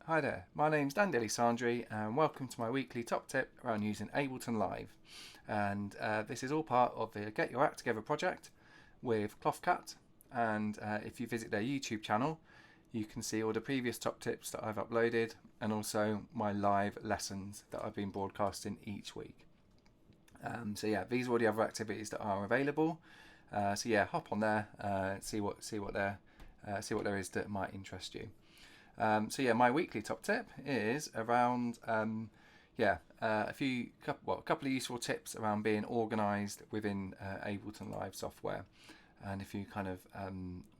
Hi there, my name's Dan Delisandri and welcome to my weekly top tip around using Ableton Live. And this is all part of the Get Your Act Together project with Clothcat. And if you visit their YouTube channel, you can see all the previous top tips that I've uploaded and also my live lessons that I've been broadcasting each week. So yeah, these are all the other activities that are available. So yeah, hop on there, see what there is that might interest you. So yeah, my weekly top tip is around a couple of useful tips around being organised within Ableton Live software, and a few kind of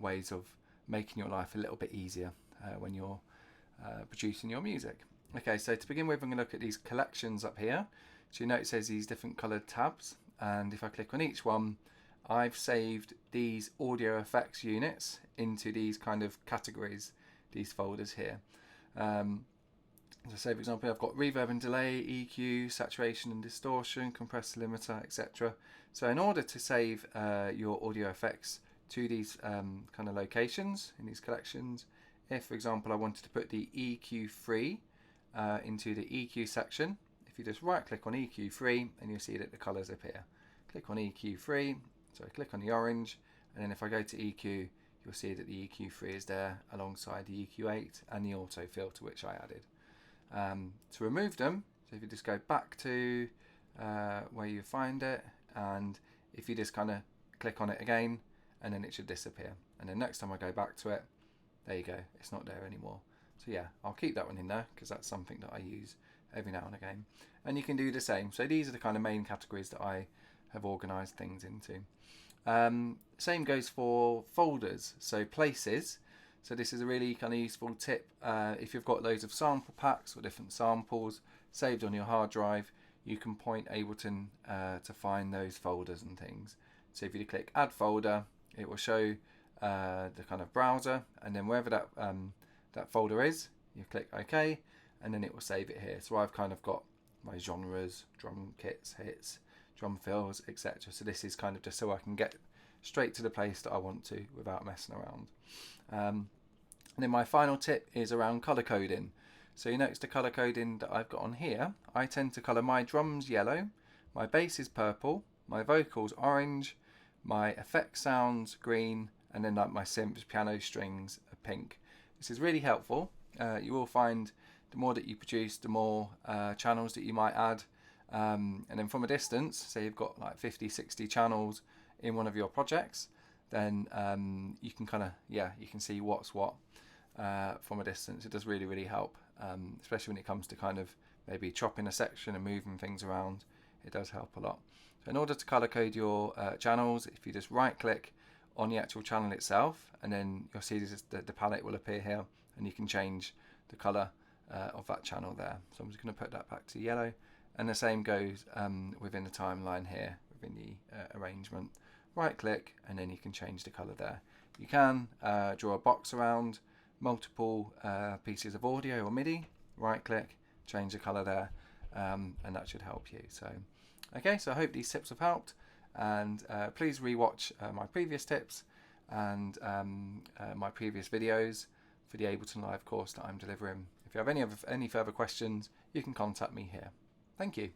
ways of making your life a little bit easier when you're producing your music. Okay, so to begin with, I'm going to look at these collections up here. So you note it says these different coloured tabs, and if I click on each one, I've saved these audio effects units into these kind of categories, these folders here. So say for example, I've got reverb and delay, EQ, saturation and distortion, compressor limiter, etc. So in order to save your audio effects to these kind of locations in these collections, if for example I wanted to put the EQ3 into the EQ section, if you just right click on EQ3 and you'll see that the colours appear. Click on EQ3, so I click on the orange, and then if I go to EQ, you'll see that the EQ3 is there alongside the EQ8 and the auto filter which I added. To remove them, so if you just go back to where you find it, and if you just kind of click on it again, and then it should disappear. And then next time I go back to it, there you go, it's not there anymore. So yeah, I'll keep that one in there because that's something that I use every now and again. And you can do the same. So these are the kind of main categories that I have organised things into. Same goes for folders, so places. So this is a really kind of useful tip if you've got loads of sample packs or different samples saved on your hard drive. You can point Ableton to find those folders and things. So if you click add folder, it will show the kind of browser, and then wherever that folder is, you click OK, and then it will save it here. So I've kind of got my genres, drum kits, hits, drum fills, etc. So this is kind of just so I can get straight to the place that I want to without messing around. And then my final tip is around color coding. So you notice the color coding that I've got on here. I tend to color my drums yellow, my bass is purple, my vocals orange, my effects sounds green, and then like my synths, piano strings are pink. This is really helpful. You will find the more that you produce, the more channels that you might add. And then from a distance, say you've got like 50-60 channels in one of your projects, then you can kind of you can see what's what from a distance. It does really help, especially when it comes to kind of maybe chopping a section and moving things around. It does help a lot. So in order to color code your channels, if you just right click on the actual channel itself, and then you'll see the palette will appear here, and you can change the color of that channel there. So I'm just going to put that back to yellow. And the same goes within the timeline here, within the arrangement. Right click, and then you can change the color there. You can draw a box around multiple pieces of audio or MIDI. Right click, change the color there, and that should help you. So, okay, so I hope these tips have helped, and please rewatch my previous tips and my previous videos for the Ableton Live course that I'm delivering. If you have any further questions, you can contact me here. Thank you.